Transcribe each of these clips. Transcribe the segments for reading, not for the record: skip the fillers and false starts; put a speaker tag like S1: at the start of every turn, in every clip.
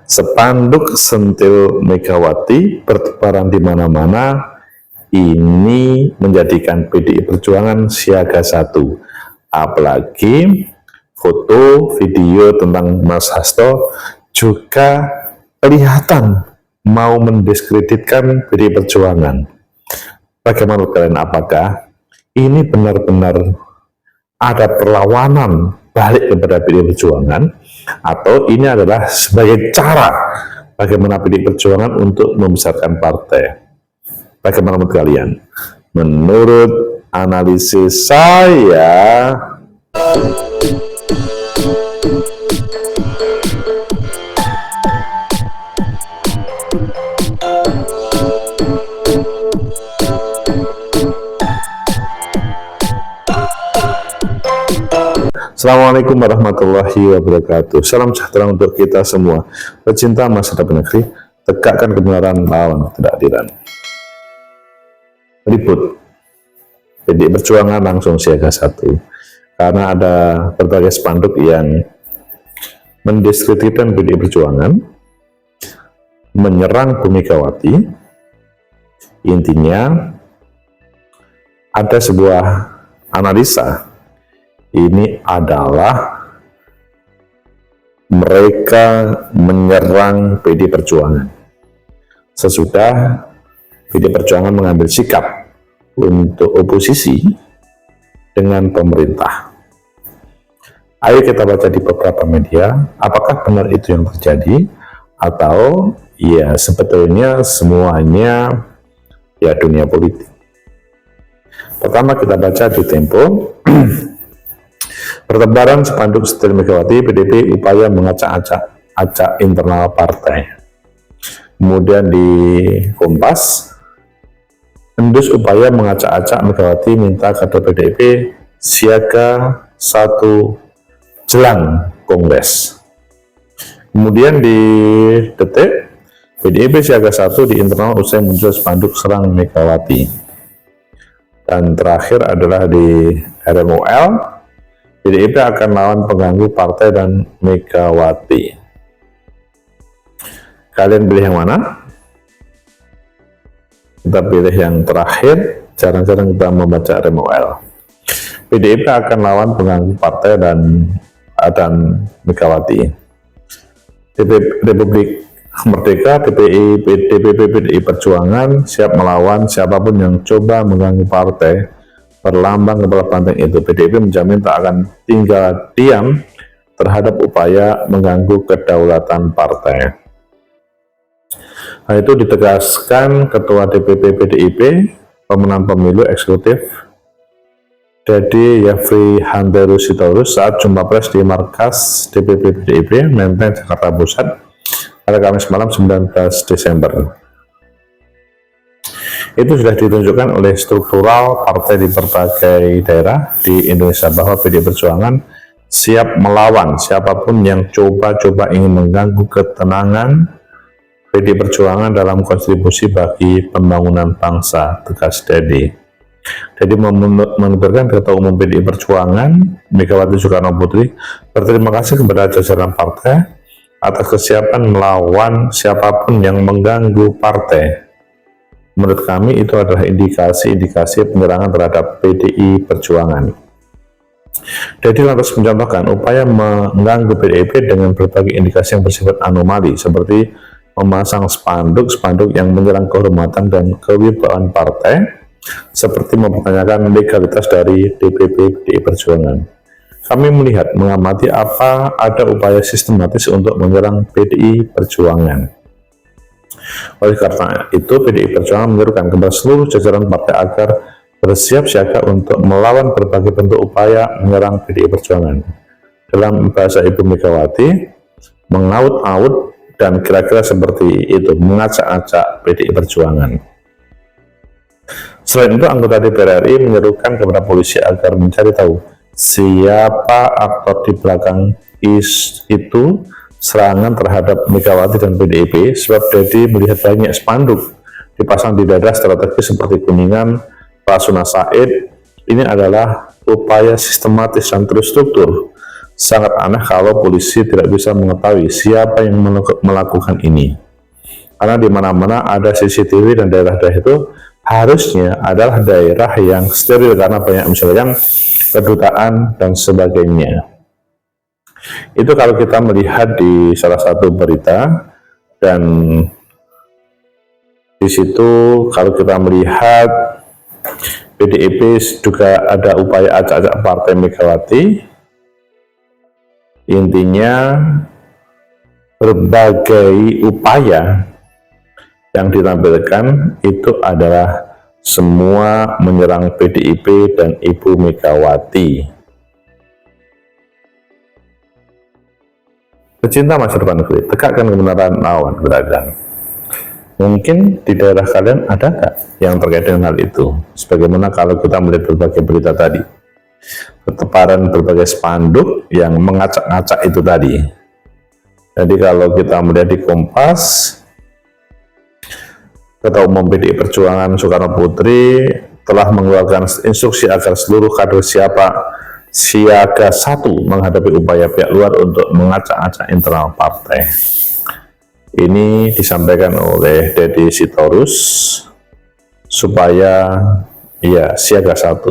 S1: Spanduk sentil Megawati bertebaran di mana-mana. Ini menjadikan PDI Perjuangan siaga satu. Apalagi foto, video tentang Mas Hasto juga kelihatan mau mendiskreditkan PDI Perjuangan. Bagaimana kalian, apakah ini benar-benar ada perlawanan balik kepada PDI Perjuangan, atau ini adalah sebagai cara bagaimana PDI Perjuangan untuk membesarkan partai? Bagaimana menurut kalian? Menurut analisis saya, Assalamualaikum warahmatullahi wabarakatuh. Salam sejahtera untuk kita semua. Pecinta masa depan negeri, tegakkan kebenaran lawan ketidakadilan. Ribut PDI Perjuangan langsung siaga satu karena ada berbagai spanduk yang mendiskreditkan PDI Perjuangan, menyerang Bu Megawati. Intinya ada sebuah analisa, ini adalah mereka menyerang PDI Perjuangan sesudah PDI Perjuangan mengambil sikap untuk oposisi dengan pemerintah. Ayo kita baca di beberapa media, apakah benar itu yang terjadi, atau ya sebetulnya semuanya ya dunia politik. Pertama kita baca di Tempo. Bertebaran spanduk sentil Megawati, PDIP upaya mengacak-acak internal partai. Kemudian di Kompas, Endus upaya mengacak-acak Megawati minta kader PDIP siaga satu jelang Kongres. Kemudian di Detik, PDIP siaga satu di internal usai muncul spanduk serang Megawati. Dan terakhir adalah di RMOL, PDIP akan lawan pengganggu partai dan Megawati. Kalian pilih yang mana? Kita pilih yang terakhir, jarang-jarang kita membaca RMOL. PDIP akan lawan pengganggu partai dan Megawati. Republik Merdeka, DPP PDI Perjuangan siap melawan siapapun yang coba mengganggu partai. Berlambang kepala banteng itu, PDIP menjamin tak akan tinggal diam terhadap upaya mengganggu kedaulatan partai. Hal itu ditegaskan Ketua DPP PDIP pemenang pemilu eksekutif Dede Yafri Handaru Sitorus saat jumpa pers di markas DPP PDIP Menteng, Jakarta Pusat pada Kamis malam 19 Desember. Itu sudah ditunjukkan oleh struktural partai di berbagai daerah di Indonesia bahwa PDI Perjuangan siap melawan siapapun yang coba-coba ingin mengganggu ketenangan PDI Perjuangan dalam kontribusi bagi pembangunan bangsa, tegas Dede. Jadi menuturkan Ketua Umum PDI Perjuangan Megawati Soekarno Putri berterima kasih kepada jajaran partai atas kesiapan melawan siapapun yang mengganggu partai. Menurut kami itu adalah indikasi-indikasi penyerangan terhadap PDI Perjuangan. Jadi lantas mencontohkan upaya mengganggu PDIP dengan berbagai indikasi yang bersifat anomali seperti memasang spanduk yang menyerang kehormatan dan kewibawaan partai, seperti mempertanyakan legalitas dari DPP PDI Perjuangan. Kami mengamati apa ada upaya sistematis untuk menyerang PDI Perjuangan. Oleh karena itu, PDI Perjuangan menyerukan kepada seluruh jajaran partai agar bersiap siaga untuk melawan berbagai bentuk upaya menyerang PDI Perjuangan. Dalam bahasa Ibu Megawati, mengaut-aut dan kira-kira seperti itu, mengacak-acak PDI Perjuangan. Selain itu, anggota DPR RI menyerukan kepada polisi agar mencari tahu siapa aktor di belakang itu serangan terhadap Megawati dan PDIP, sebab Dedi melihat banyak spanduk dipasang di daerah strategis seperti Kuningan, Rasuna Said. Ini adalah upaya sistematis dan terstruktur Sangat aneh kalau polisi tidak bisa mengetahui siapa yang melakukan ini. Karena di mana-mana ada CCTV dan daerah-daerah itu harusnya adalah daerah yang steril karena banyak misalnya kedutaan dan sebagainya. Itu kalau kita melihat di salah satu berita, dan di situ kalau kita melihat PDIP juga ada upaya acak-acak Partai Megawati. Intinya berbagai upaya yang ditampilkan itu adalah semua menyerang PDIP dan Ibu Megawati. Pecinta masa depan negeri, tegakkan kebenaran lawan gerakan. Mungkin di daerah kalian ada nggak yang terkait dengan hal itu? Sebagaimana kalau kita melihat berbagai berita tadi, bertebaran berbagai spanduk yang mengacak-ngacak itu tadi. Jadi kalau kita melihat di Kompas, Ketua Umum PDI Perjuangan Soekarno Putri telah mengeluarkan instruksi agar seluruh kader siaga 1 menghadapi upaya pihak luar untuk mengacak-acak internal partai. Ini disampaikan oleh Deddy Sitorus supaya siaga 1.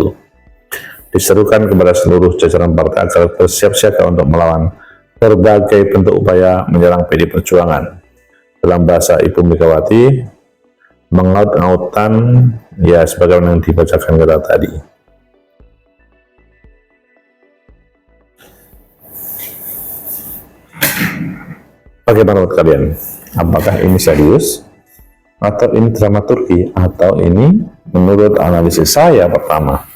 S1: Diserukan kepada seluruh jajaran partai agar bersiap siaga untuk melawan berbagai bentuk upaya menyerang PDI Perjuangan. Dalam bahasa Ibu Megawati, mengaut-ngautan sebagaimana yang dibacakan kita tadi. Bagaimana menurut kalian? Apakah ini serius? Atau ini dramaturgi? Atau ini menurut analisis saya pertama,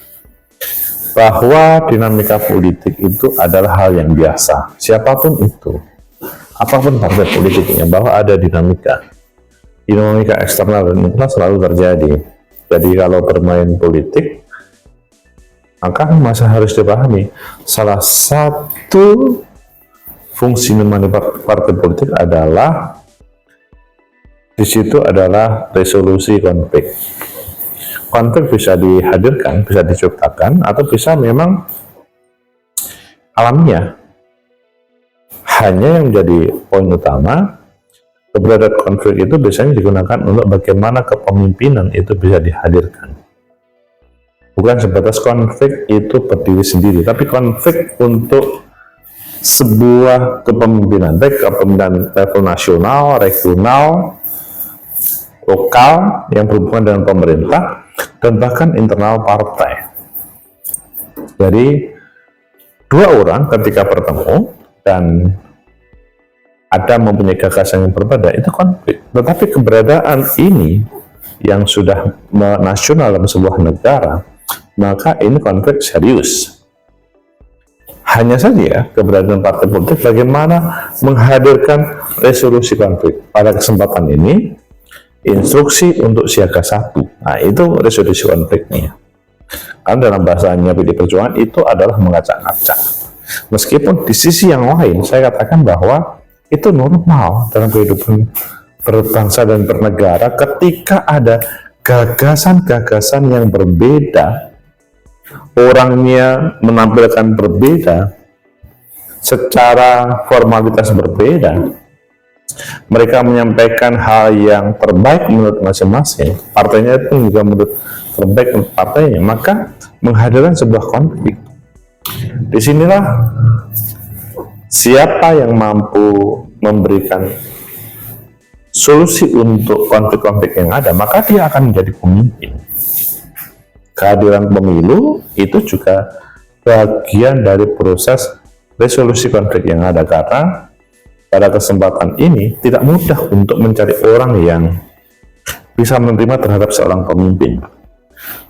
S1: bahwa dinamika politik itu adalah hal yang biasa. Siapapun itu, apapun partai politiknya, bahwa ada dinamika eksternal dan internal selalu terjadi. Jadi kalau bermain politik, maka masih harus dipahami salah satu fungsi partai politik adalah di situ adalah resolusi konflik. Konflik bisa dihadirkan, bisa diciptakan, atau bisa memang alamiah. Hanya yang menjadi poin utama, keberadaan konflik itu biasanya digunakan untuk bagaimana kepemimpinan itu bisa dihadirkan. Bukan sebatas konflik itu berdiri sendiri, tapi konflik untuk sebuah kepemimpinan, baik kepemimpinan level nasional, regional, lokal yang berhubungan dengan pemerintah, dan bahkan internal partai. Jadi dua orang ketika bertemu dan ada mempunyai gagasan yang berbeda, itu konflik. Tetapi keberadaan ini yang sudah nasional dalam sebuah negara, maka ini konflik serius. Hanya saja keberadaan partai politik bagaimana menghadirkan resolusi konflik. Pada kesempatan ini, instruksi untuk siaga 1. Nah, itu resolusi konfliknya. Karena dalam bahasanya PDI Perjuangan itu adalah mengacak-ngacak. Meskipun di sisi yang lain, saya katakan bahwa itu normal dalam kehidupan berbangsa dan bernegara ketika ada gagasan-gagasan yang berbeda, orangnya menampilkan berbeda, secara formalitas berbeda, mereka menyampaikan hal yang terbaik menurut masing-masing, partainya itu juga menurut terbaik untuk partainya, maka menghadirkan sebuah konflik. Disinilah siapa yang mampu memberikan solusi untuk konflik-konflik yang ada, maka dia akan menjadi pemimpin. Kehadiran pemilu itu juga bagian dari proses resolusi konflik yang ada, karena pada kesempatan ini tidak mudah untuk mencari orang yang bisa menerima terhadap seorang pemimpin.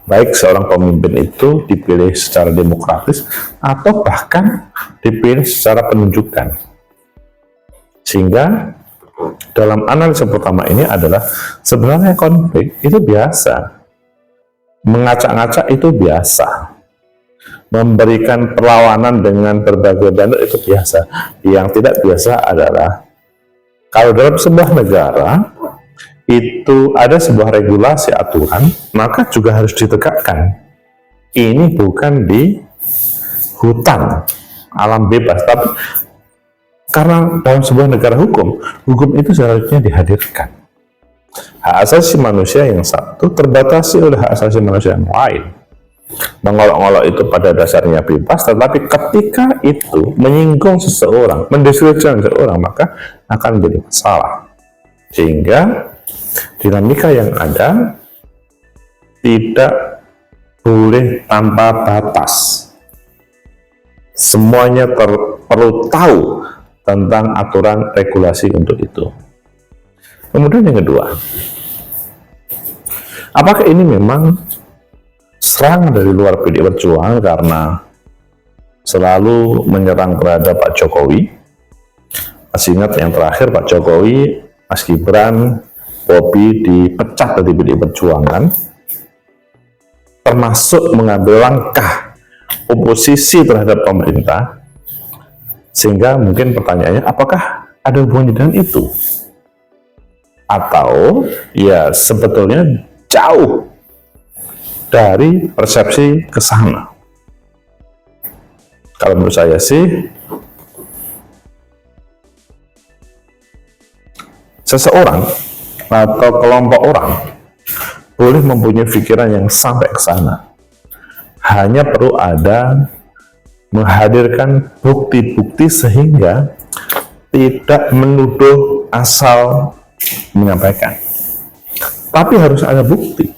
S1: Baik seorang pemimpin itu dipilih secara demokratis atau bahkan dipilih secara penunjukan. Sehingga dalam analisa pertama ini adalah sebenarnya konflik itu biasa. Mengacak-ngacak itu biasa, memberikan perlawanan dengan berbagai bentuk itu biasa. Yang tidak biasa adalah kalau dalam sebuah negara itu ada sebuah regulasi aturan, maka juga harus ditegakkan. Ini bukan di hutan, alam bebas, tapi karena dalam sebuah negara hukum itu seharusnya dihadirkan. Hak asasi manusia yang satu terbatasi oleh hak asasi manusia yang lain. Mengolok-olok itu pada dasarnya bebas, tetapi ketika itu menyinggung seseorang, mendiskreditkan seseorang, maka akan menjadi masalah. Sehingga dinamika yang ada tidak boleh tanpa batas. Semuanya perlu tahu tentang aturan regulasi untuk itu. Kemudian yang kedua, apakah ini memang serangan dari luar PDI Perjuangan karena selalu menyerang terhadap Pak Jokowi? Masih ingat yang terakhir Pak Jokowi, Mas Gibran, Bobi dipecat dari PDI Perjuangan, termasuk mengambil langkah oposisi terhadap pemerintah, sehingga mungkin pertanyaannya apakah ada hubungannya dengan itu? Atau ya sebetulnya jauh dari persepsi ke sana. Kalau menurut saya sih, seseorang atau kelompok orang boleh mempunyai pikiran yang sampai ke sana. Hanya perlu ada menghadirkan bukti-bukti sehingga tidak menuduh asal menyampaikan. Tapi harus ada bukti,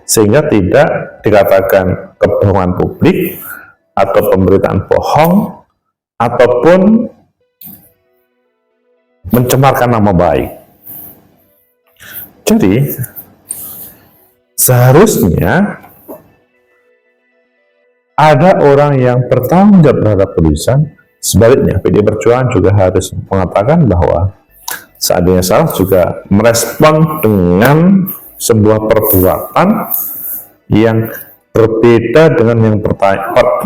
S1: sehingga tidak dikatakan kebohongan publik atau pemberitaan bohong ataupun mencemarkan nama baik. Jadi seharusnya ada orang yang bertanggung jawab terhadap tulisan. Sebaliknya PDI Perjuangan juga harus mengatakan bahwa seandainya salah juga merespon dengan sebuah perbuatan yang berbeda dengan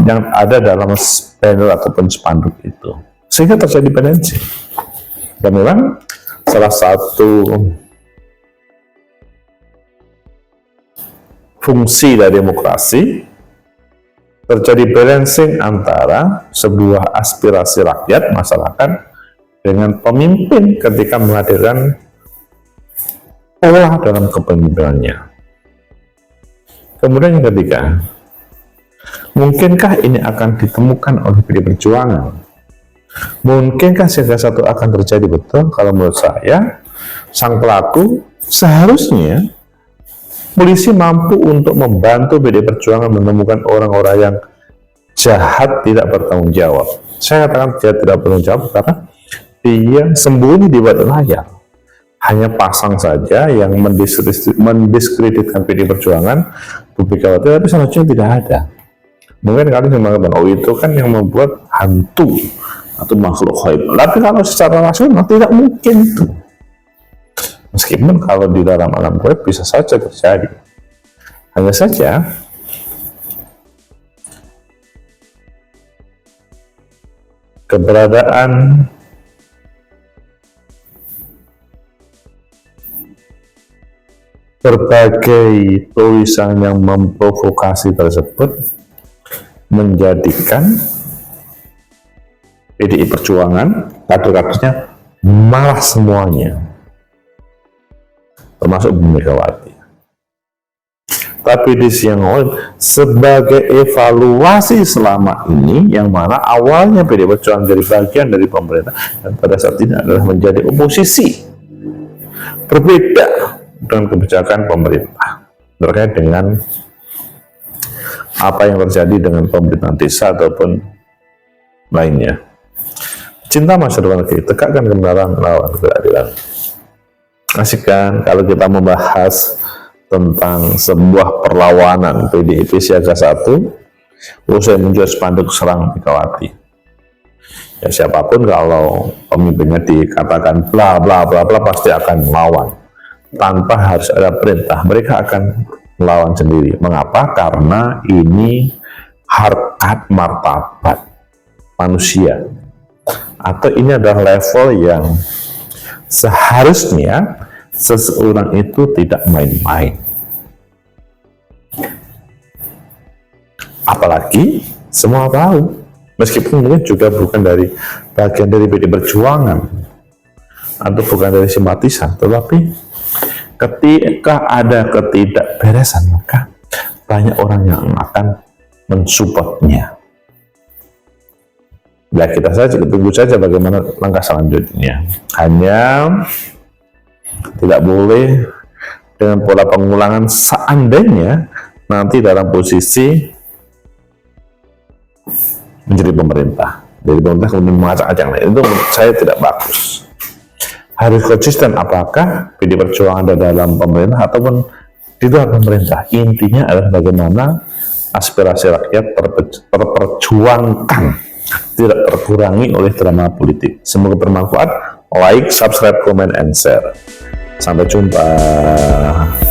S1: yang ada dalam banner ataupun spanduk itu, sehingga terjadi pendensi. Dan memang salah satu fungsi dari demokrasi terjadi balancing antara sebuah aspirasi rakyat, masyarakat, dengan pemimpin ketika menghadirkan pola dalam kepemimpinannya. Kemudian yang ketiga, mungkinkah ini akan ditemukan oleh PDI Perjuangan? Mungkinkah sehingga satu akan terjadi? Betul, kalau menurut saya, sang pelaku seharusnya polisi mampu untuk membantu PDI Perjuangan menemukan orang-orang yang jahat tidak bertanggung jawab. Saya katakan dia tidak bertanggung jawab karena dia sembunyi di balik layar. Hanya pasang saja yang mendiskreditkan PDI Perjuangan, publik khawatir, tapi seharusnya tidak ada. Mungkin kalian yang mengatakan, oh itu kan yang membuat hantu atau makhluk gaib. Tapi kalau secara rasional tidak mungkin itu. Meskipun kalau di dalam alam gaib bisa saja terjadi. Hanya saja keberadaan berbagai tulisan yang memprovokasi tersebut menjadikan PDI Perjuangan kader-kadernya malah semuanya, termasuk Bu Megawati. Tapi di sisi yang lain, sebagai evaluasi selama ini, yang mana awalnya PDI Perjuangan dari bagian dari pemerintah dan pada saat ini adalah menjadi oposisi, berbeda dengan kebijakan pemerintah terkait dengan apa yang terjadi dengan pemerintahan desa ataupun lainnya. Cinta masa depan negeri, tegakkan kebenaran, lawan keadilan. Asik kan kalau kita membahas tentang sebuah perlawanan PDIP Siaga 1 usai muncul spanduk serang Megawati. Ya siapapun kalau pemimpinnya dikatakan bla bla bla bla pasti akan melawan. Tanpa harus ada perintah, mereka akan melawan sendiri. Mengapa? Karena ini harkat martabat manusia, atau ini adalah level yang seharusnya seseorang itu tidak main-main. Apalagi semua tahu meskipun mungkin juga bukan dari bagian dari PD Perjuangan atau bukan dari simpatisan, tetapi ketika ada ketidakberesan maka banyak orang yang akan mensupportnya. Ya kita saja tunggu saja bagaimana langkah selanjutnya. Hanya tidak boleh dengan pola pengulangan seandainya nanti dalam posisi menjadi pemerintah. Jadi pemerintah kemudian mengacak-acak, itu menurut saya tidak bagus. Harus konsisten apakah PD Perjuangan ada dalam pemerintah ataupun di luar pemerintah. Intinya adalah bagaimana aspirasi rakyat terperjuangkan, tidak terkurangi oleh drama politik. Semoga bermanfaat. Like, subscribe, comment, and share. Sampai jumpa.